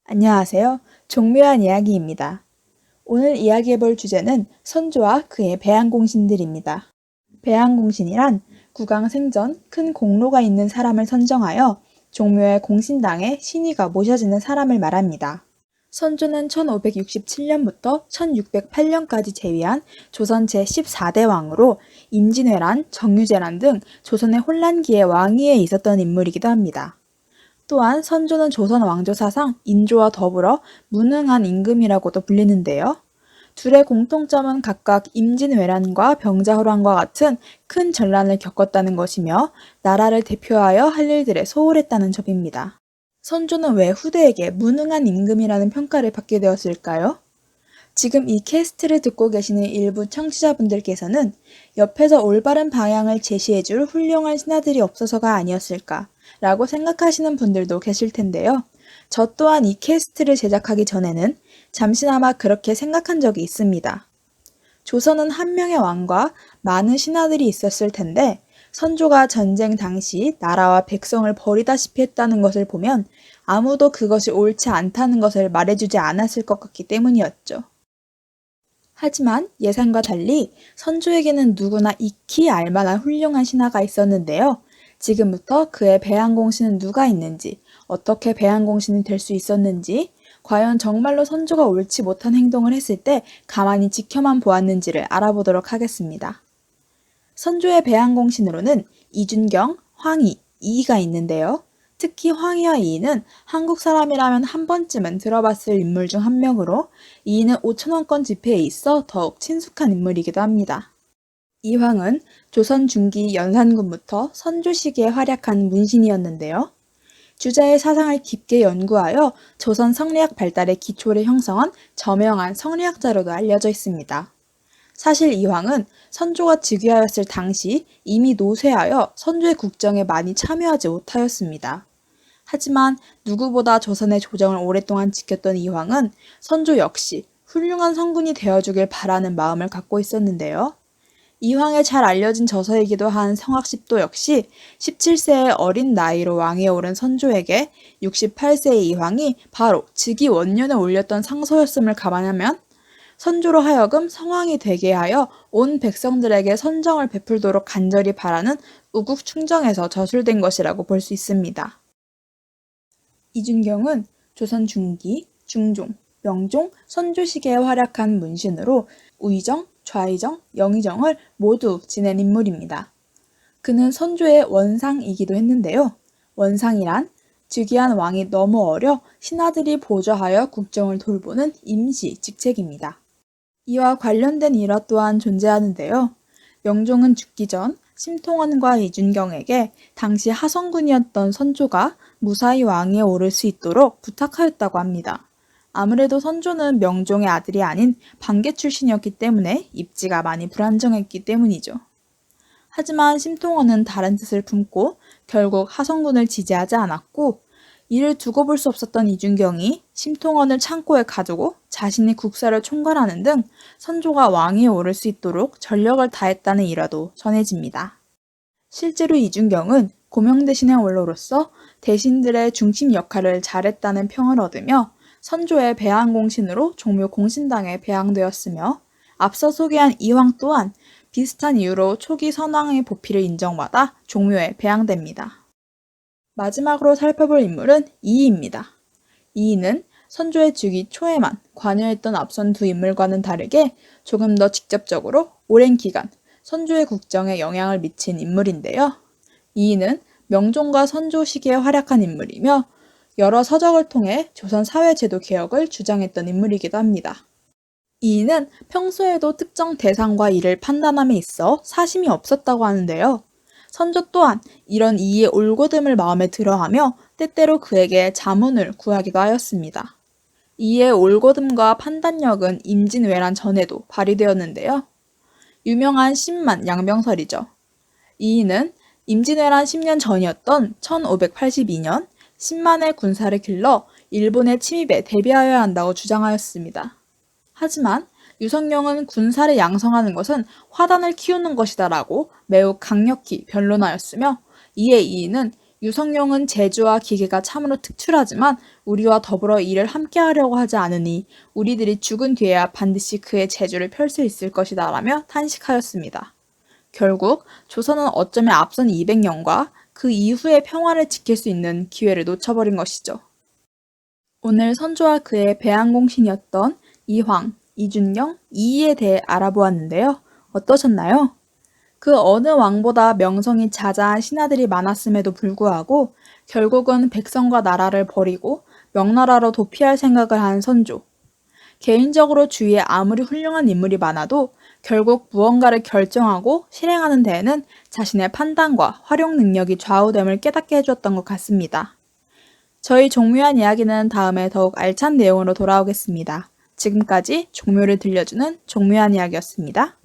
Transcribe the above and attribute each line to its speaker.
Speaker 1: 안녕하세요. 종묘한 이야기입니다. 오늘 이야기해볼 주제는 선조와 그의 배양공신들입니다. 배양공신이란 국왕 생전 큰 공로가 있는 사람을 선정하여 종묘의 공신당에 신의가 모셔지는 사람을 말합니다. 선조는 1567년부터 1608년까지 재위한 조선 제14대 왕으로 임진왜란, 정유재란 등 조선의 혼란기의 왕위에 있었던 인물이기도 합니다. 또한 선조는 조선 왕조사상 인조와 더불어 무능한 임금이라고도 불리는데요. 둘의 공통점은 각각 임진왜란과 병자호란과 같은 큰 전란을 겪었다는 것이며 나라를 대표하여 할 일들에 소홀했다는 점입니다. 선조는 왜 후대에게 무능한 임금이라는 평가를 받게 되었을까요? 지금 이 캐스트를 듣고 계시는 일부 청취자분들께서는 옆에서 올바른 방향을 제시해줄 훌륭한 신하들이 없어서가 아니었을까 라고 생각하시는 분들도 계실 텐데요. 저 또한 이 캐스트를 제작하기 전에는 잠시나마 그렇게 생각한 적이 있습니다. 조선은 한 명의 왕과 많은 신하들이 있었을 텐데 선조가 전쟁 당시 나라와 백성을 버리다시피 했다는 것을 보면 아무도 그것이 옳지 않다는 것을 말해주지 않았을 것 같기 때문이었죠. 하지만 예상과 달리 선조에게는 누구나 익히 알만한 훌륭한 신하가 있었는데요. 지금부터 그의 배양공신은 누가 있는지, 어떻게 배양공신이 될 수 있었는지, 과연 정말로 선조가 옳지 못한 행동을 했을 때 가만히 지켜만 보았는지를 알아보도록 하겠습니다. 선조의 배양공신으로는 이준경, 황희, 이이가 있는데요. 특히 황희와 이이는 한국 사람이라면 한 번쯤은 들어봤을 인물 중 한 명으로 이이는 5,000원권 지폐에 있어 더욱 친숙한 인물이기도 합니다. 이황은 조선 중기 연산군부터 선조 시기에 활약한 문신이었는데요. 주자의 사상을 깊게 연구하여 조선 성리학 발달의 기초를 형성한 저명한 성리학자로도 알려져 있습니다. 사실 이황은 선조가 즉위하였을 당시 이미 노쇠하여 선조의 국정에 많이 참여하지 못하였습니다. 하지만 누구보다 조선의 조정을 오랫동안 지켰던 이황은 선조 역시 훌륭한 성군이 되어주길 바라는 마음을 갖고 있었는데요. 이황의 잘 알려진 저서이기도 한 성학십도 역시 17세의 어린 나이로 왕위에 오른 선조에게 68세의 이황이 바로 즉위 원년에 올렸던 상소였음을 감안하면 선조로 하여금 성왕이 되게 하여 온 백성들에게 선정을 베풀도록 간절히 바라는 우국 충정에서 저술된 것이라고 볼 수 있습니다. 이준경은 조선 중기, 중종, 명종, 선조 시기에 활약한 문신으로 우의정, 좌의정, 영의정을 모두 지낸 인물입니다. 그는 선조의 원상이기도 했는데요. 원상이란 즉위한 왕이 너무 어려 신하들이 보좌하여 국정을 돌보는 임시 직책입니다. 이와 관련된 일화 또한 존재하는데요. 명종은 죽기 전 심통원과 이준경에게 당시 하성군이었던 선조가 무사히 왕위에 오를 수 있도록 부탁하였다고 합니다. 아무래도 선조는 명종의 아들이 아닌 반개 출신이었기 때문에 입지가 많이 불안정했기 때문이죠. 하지만 심통원은 다른 뜻을 품고 결국 하성군을 지지하지 않았고 이를 두고 볼 수 없었던 이준경이 심통원을 창고에 가두고 자신이 국사를 총괄하는 등 선조가 왕위에 오를 수 있도록 전력을 다했다는 일화도 전해집니다. 실제로 이준경은 고명대신의 원로로서 대신들의 중심 역할을 잘했다는 평을 얻으며 선조의 배양공신으로 종묘 공신당에 배양되었으며 앞서 소개한 이황 또한 비슷한 이유로 초기 선왕의 보필을 인정받아 종묘에 배양됩니다. 마지막으로 살펴볼 인물은 이이입니다. 이이는 선조의 즉위 초에만 관여했던 앞선 두 인물과는 다르게 조금 더 직접적으로 오랜 기간 선조의 국정에 영향을 미친 인물인데요. 이이는 명종과 선조 시기에 활약한 인물이며 여러 서적을 통해 조선 사회제도 개혁을 주장했던 인물이기도 합니다. 이이는 평소에도 특정 대상과 일을 판단함에 있어 사심이 없었다고 하는데요. 선조 또한 이런 이이의 올곧음을 마음에 들어하며 때때로 그에게 자문을 구하기도 하였습니다. 이이의 올곧음과 판단력은 임진왜란 전에도 발휘되었는데요. 유명한 신만 양병설이죠. 이이는 임진왜란 10년 전이었던 1582년 신만의 군사를 길러 일본의 침입에 대비하여야 한다고 주장하였습니다. 하지만 유성룡은 군사를 양성하는 것은 화단을 키우는 것이다라고 매우 강력히 변론하였으며 이에 이이는 유성룡은 재주와 기계가 참으로 특출하지만 우리와 더불어 일을 함께 하려고 하지 않으니 우리들이 죽은 뒤에야 반드시 그의 재주를 펼 수 있을 것이다 라며 탄식하였습니다. 결국 조선은 어쩌면 앞선 200년과 그 이후의 평화를 지킬 수 있는 기회를 놓쳐버린 것이죠. 오늘 선조와 그의 배양공신이었던 이황, 이준영, 이이에 대해 알아보았는데요. 어떠셨나요? 그 어느 왕보다 명성이 자자한 신하들이 많았음에도 불구하고 결국은 백성과 나라를 버리고 명나라로 도피할 생각을 한 선조. 개인적으로 주위에 아무리 훌륭한 인물이 많아도 결국 무언가를 결정하고 실행하는 데에는 자신의 판단과 활용 능력이 좌우됨을 깨닫게 해주었던 것 같습니다. 저희 종묘한 이야기는 다음에 더욱 알찬 내용으로 돌아오겠습니다. 지금까지 종묘를 들려주는 종묘한 이야기였습니다.